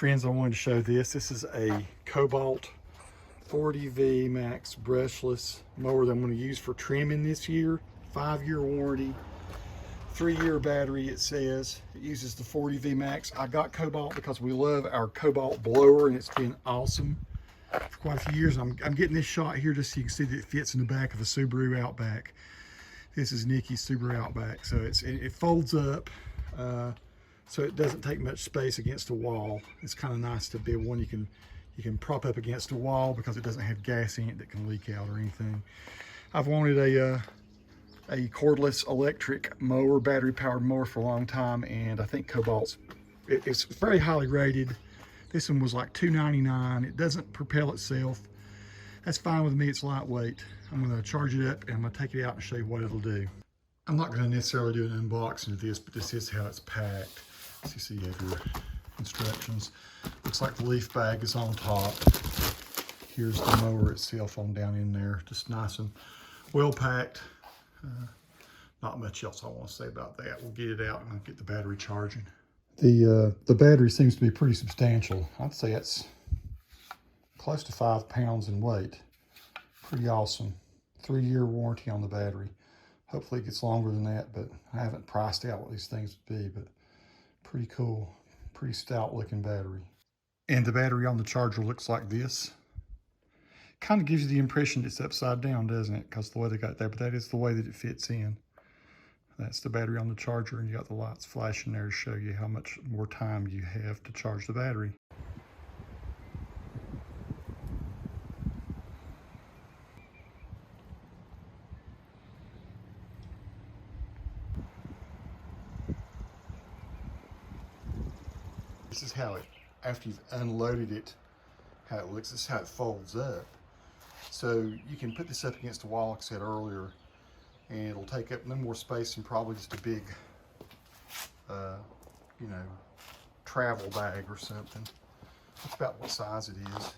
Friends, I wanted to show this. This is a Kobalt 40v Max brushless mower that I'm going to use for trimming this year. 5-year warranty, 3-year battery it says. It uses the 40v Max. I got Kobalt because we love our Kobalt blower and it's been awesome for quite a few years. I'm getting this shot here just so you can see that it fits in the back of a Subaru Outback. This is Nikki's Subaru Outback. So it folds up. So it doesn't take much space against the wall. It's kind of nice to be one you can prop up against the wall because it doesn't have gas in it that can leak out or anything. I've wanted a cordless electric mower, battery powered mower for a long time, and I think Kobalt's it's very highly rated. This one was like $2.99. It doesn't propel itself. That's fine with me. It's lightweight. I'm going to charge it up and I'm going to take it out and show you what it'll do. I'm not going to necessarily do an unboxing of this, but this is how it's packed. So you have your instructions. Looks like the leaf bag is on top. Here's the mower itself on down in there. Just nice and well packed. Not much else I want to say about that. We'll get it out and get the battery charging. The battery seems to be pretty substantial. I'd say it's close to 5 pounds in weight. Pretty awesome. 3-year warranty on the battery. Hopefully it gets longer than that, but I haven't priced out what these things would be, but pretty cool, pretty stout looking battery. And the battery on the charger looks like this. Kind of gives you the impression it's upside down, doesn't it? Because the way they got there, but that is the way that it fits in. That's the battery on the charger, and you got the lights flashing there to show you how much more time you have to charge the battery. This is how it, after you've unloaded it, how it looks. This is how it folds up. So you can put this up against the wall, like I said earlier, and it'll take up no more space than probably just a big, you know, travel bag or something. That's about what size it is.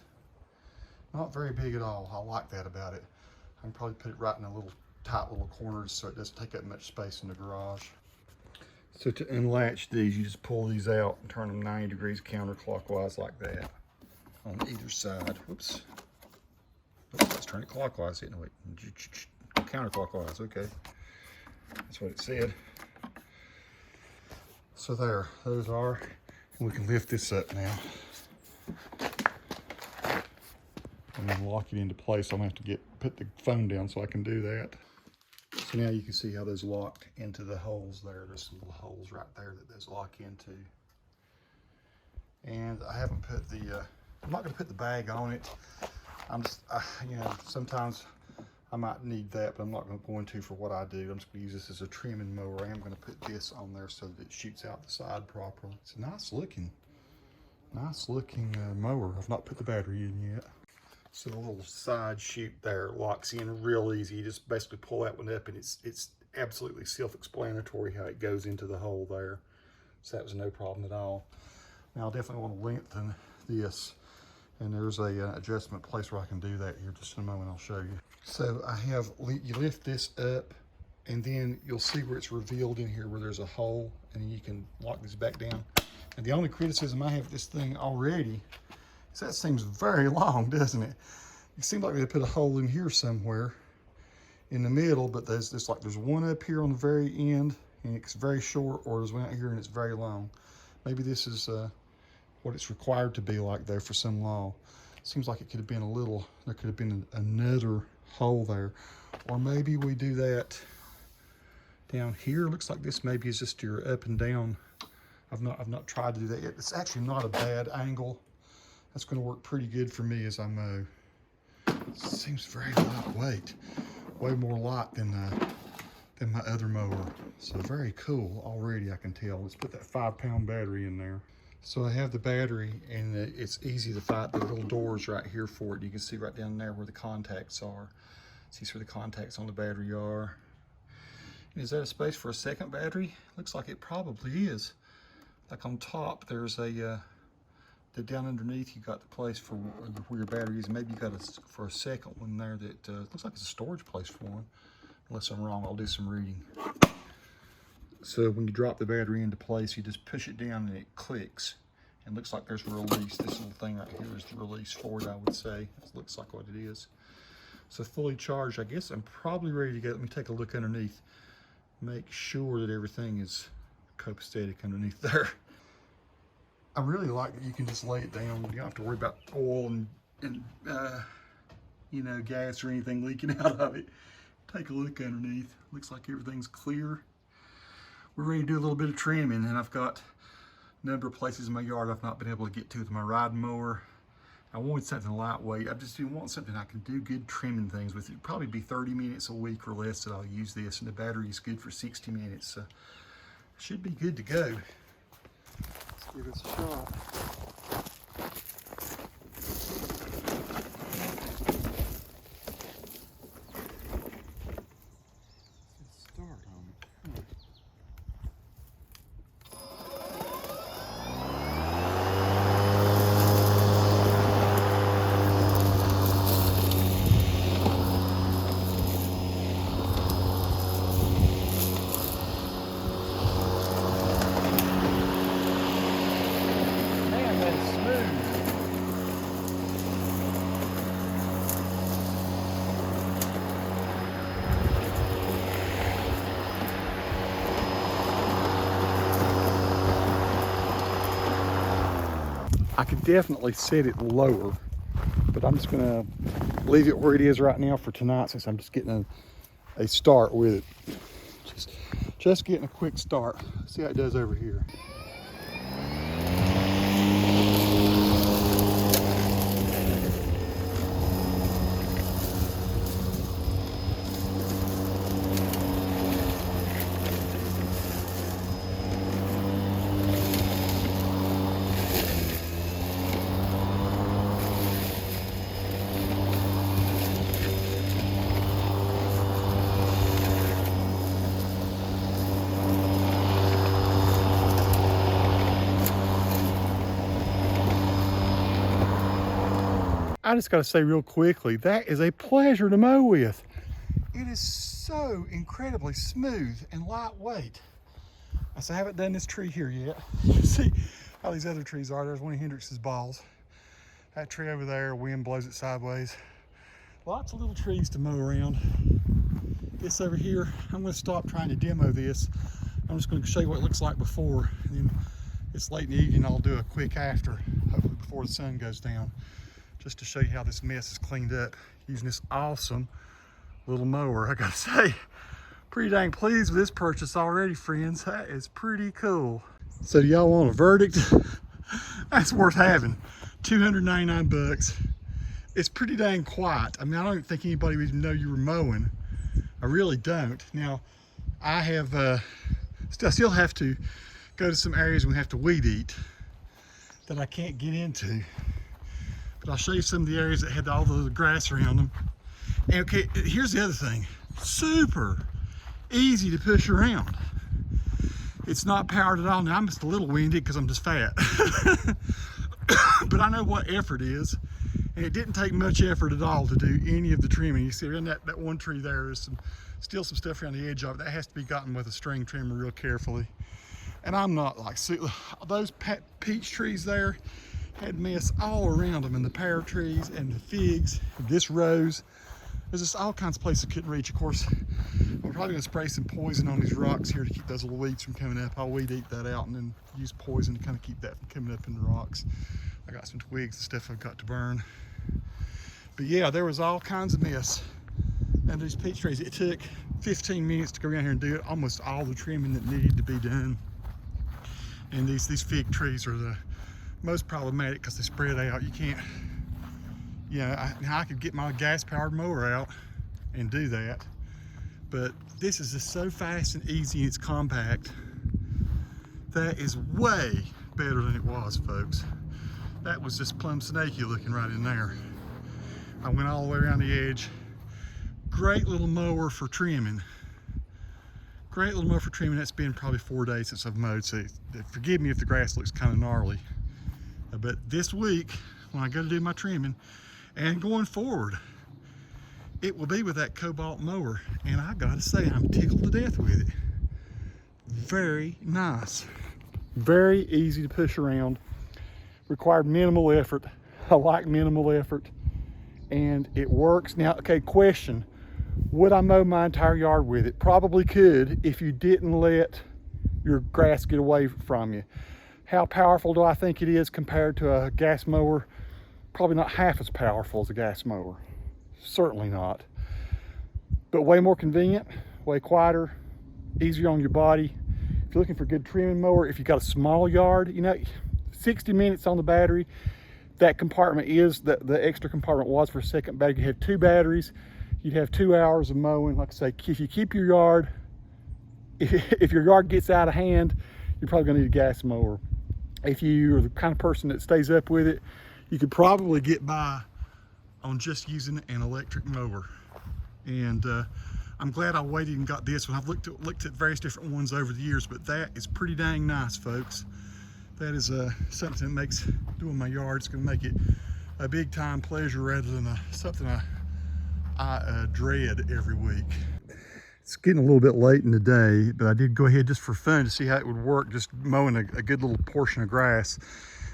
Not very big at all. I like that about it. I can probably put it right in a little tight little corner so it doesn't take up much space in the garage. So to unlatch these, you just pull these out and turn them 90 degrees counterclockwise like that on either side. Whoops. Oops, let's turn it clockwise. No, wait. Counterclockwise. Okay. That's what it said. So there, those are. And we can lift this up now. And then lock it into place. I'm going to have to put the phone down so I can do that. So now you can see how those lock into the holes there. There's some little holes right there that those lock into. And I haven't put the, I'm not going to put the bag on it. I'm just, you know, sometimes I might need that, but I'm not going to for what I do. I'm just going to use this as a trimming mower. I am going to put this on there so that it shoots out the side properly. It's a nice looking mower. I've not put the battery in yet. So the little side chute there locks in real easy. You just basically pull that one up and it's absolutely self-explanatory how it goes into the hole there. So that was no problem at all. Now I definitely want to lengthen this. And there's a adjustment place where I can do that here. Just in a moment I'll show you. So I have, you lift this up and then you'll see where it's revealed in here where there's a hole, and then you can lock this back down. And the only criticism I have of this thing already is that seems very long, doesn't it? It seems like they put a hole in here somewhere in the middle, but there's one up here on the very end and it's very short, or there's one out here and it's very long. Maybe this is what it's required to be like there for some law. Seems like it could have been there could have been another hole there. Or maybe we do that down here. Looks like this maybe is just your up and down. I've not tried to do that yet. It's actually not a bad angle. That's going to work pretty good for me as I mow. It seems very lightweight. Way more light than my other mower. So very cool already, I can tell. Let's put that 5-pound battery in there. So I have the battery, and it's easy to find the little doors right here for it. You can see right down there where the contacts are. See where the contacts on the battery are. And is that a space for a second battery? Looks like it probably is. Like on top, there's down underneath you got the place for where your battery is. Maybe you got for a second one there that looks like it's a storage place for one. Unless I'm wrong, I'll do some reading. So when you drop the battery into place, you just push it down and it clicks. And looks like there's a release. This little thing right here is the release for it, I would say. It looks like what it is. So fully charged, I guess I'm probably ready to go. Let me take a look underneath. Make sure that everything is copacetic underneath there. I really like that you can just lay it down. You don't have to worry about oil and you know, gas or anything leaking out of it. Take a look underneath. Looks like everything's clear. We're ready to do a little bit of trimming, and I've got a number of places in my yard I've not been able to get to with my riding mower. I wanted something lightweight. I just want something I can do good trimming things with. It'd probably be 30 minutes a week or less that I'll use this, and the battery is good for 60 minutes. So should be good to go. Let's give this a shot. I could definitely set it lower, but I'm just gonna leave it where it is right now for tonight, since I'm just getting a start with it. Just getting a quick start. See how it does over here. I just got to say real quickly, that is a pleasure to mow with. It is so incredibly smooth and lightweight. I haven't done this tree here yet. You see how these other trees are. There's one of Hendrix's balls. That tree over there, wind blows it sideways. Lots of little trees to mow around. This over here, I'm going to stop trying to demo this. I'm just going to show you what it looks like before. And then it's late in the evening, I'll do a quick after, hopefully before the sun goes down, just to show you how this mess is cleaned up using this awesome little mower. I gotta say, pretty dang pleased with this purchase already, friends. That is pretty cool. So do y'all want a verdict? That's worth having. 299 bucks. It's pretty dang quiet. I mean, I don't think anybody would even know you were mowing. I really don't. Now, I have, I still have to go to some areas we have to weed eat that I can't get into. But I'll show you some of the areas that had all the grass around them. And okay, here's the other thing. Super easy to push around. It's not powered at all. Now I'm just a little winded because I'm just fat. But I know what effort is. And it didn't take much effort at all to do any of the trimming. You see around that one tree there is still some stuff around the edge of it. That has to be gotten with a string trimmer real carefully. And I'm not like, see, those peach trees there, had mess all around them, and the pear trees and the figs, this rose. There's just all kinds of places I couldn't reach. Of course, I'm probably gonna spray some poison on these rocks here to keep those little weeds from coming up. I'll weed eat that out and then use poison to kind of keep that from coming up in the rocks. I got some twigs and stuff I've got to burn. But yeah, there was all kinds of mess under these peach trees. It took 15 minutes to go around here and do it, almost all the trimming that needed to be done. And these fig trees are the most problematic because they spread out. You can't, I could get my gas-powered mower out and do that, but this is just so fast and easy and it's compact. That is way better than it was, folks. That was just plumb snaky looking right in there. I went all the way around the edge. Great little mower for trimming. Great little mower for trimming. That's been probably 4 days since I've mowed, so forgive me if the grass looks kind of gnarly. But this week, when I go to do my trimming, and going forward, it will be with that Kobalt mower. And I gotta say, I'm tickled to death with it. Very nice. Very easy to push around. required minimal effort. I like minimal effort, and it works. Now, okay, question, would I mow my entire yard with it? Probably could if you didn't let your grass get away from you. How powerful do I think it is compared to a gas mower? Probably not half as powerful as a gas mower. Certainly not. But way more convenient, way quieter, easier on your body. If you're looking for a good trimming mower, if you've got a small yard, you know, 60 minutes on the battery. That compartment is, the extra compartment was for a second battery. You have 2 batteries, you'd have 2 hours of mowing. Like I say, if you keep your yard, if your yard gets out of hand, you're probably gonna need a gas mower. If you are the kind of person that stays up with it, you could probably get by on just using an electric mower. And I'm glad I waited and got this one. I've looked at various different ones over the years, but that is pretty dang nice, folks. That is something that makes doing my yard, it's gonna make it a big time pleasure rather than something I dread every week. It's getting a little bit late in the day, but I did go ahead just for fun to see how it would work, just mowing a good little portion of grass.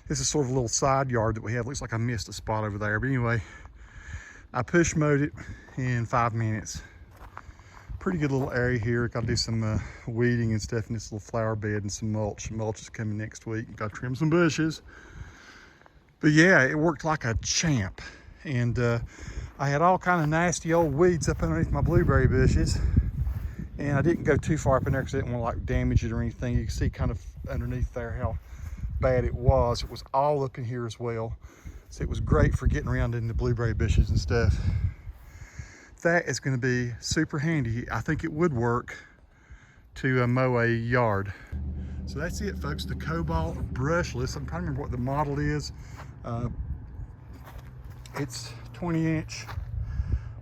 This is sort of a little side yard that we have. Looks like I missed a spot over there, but anyway, I push mowed it in 5 minutes. Pretty good little area here. Got to do some weeding and stuff in this little flower bed and some mulch. Mulch is coming next week. Got to trim some bushes. But yeah, it worked like a champ. And I had all kind of nasty old weeds up underneath my blueberry bushes. And I didn't go too far up in there because I didn't want to like damage it or anything. You can see kind of underneath there how bad it was. It was all up in here as well. So it was great for getting around in the blueberry bushes and stuff. That is going to be super handy. I think it would work to mow a yard. So that's it, folks. The Kobalt Brushless. I'm trying to remember what the model is. It's 20-inch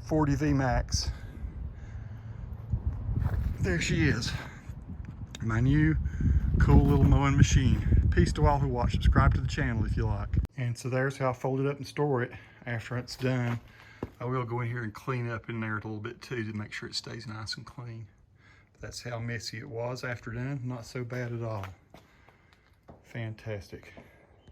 40V max. There she is, my new cool little mowing machine. Peace to all who watch. Subscribe to the channel if you like. And so there's how I fold it up and store it after it's done. I will go in here and clean up in there a little bit too to make sure it stays nice and clean. But that's how messy it was after done. Not so bad at all. Fantastic.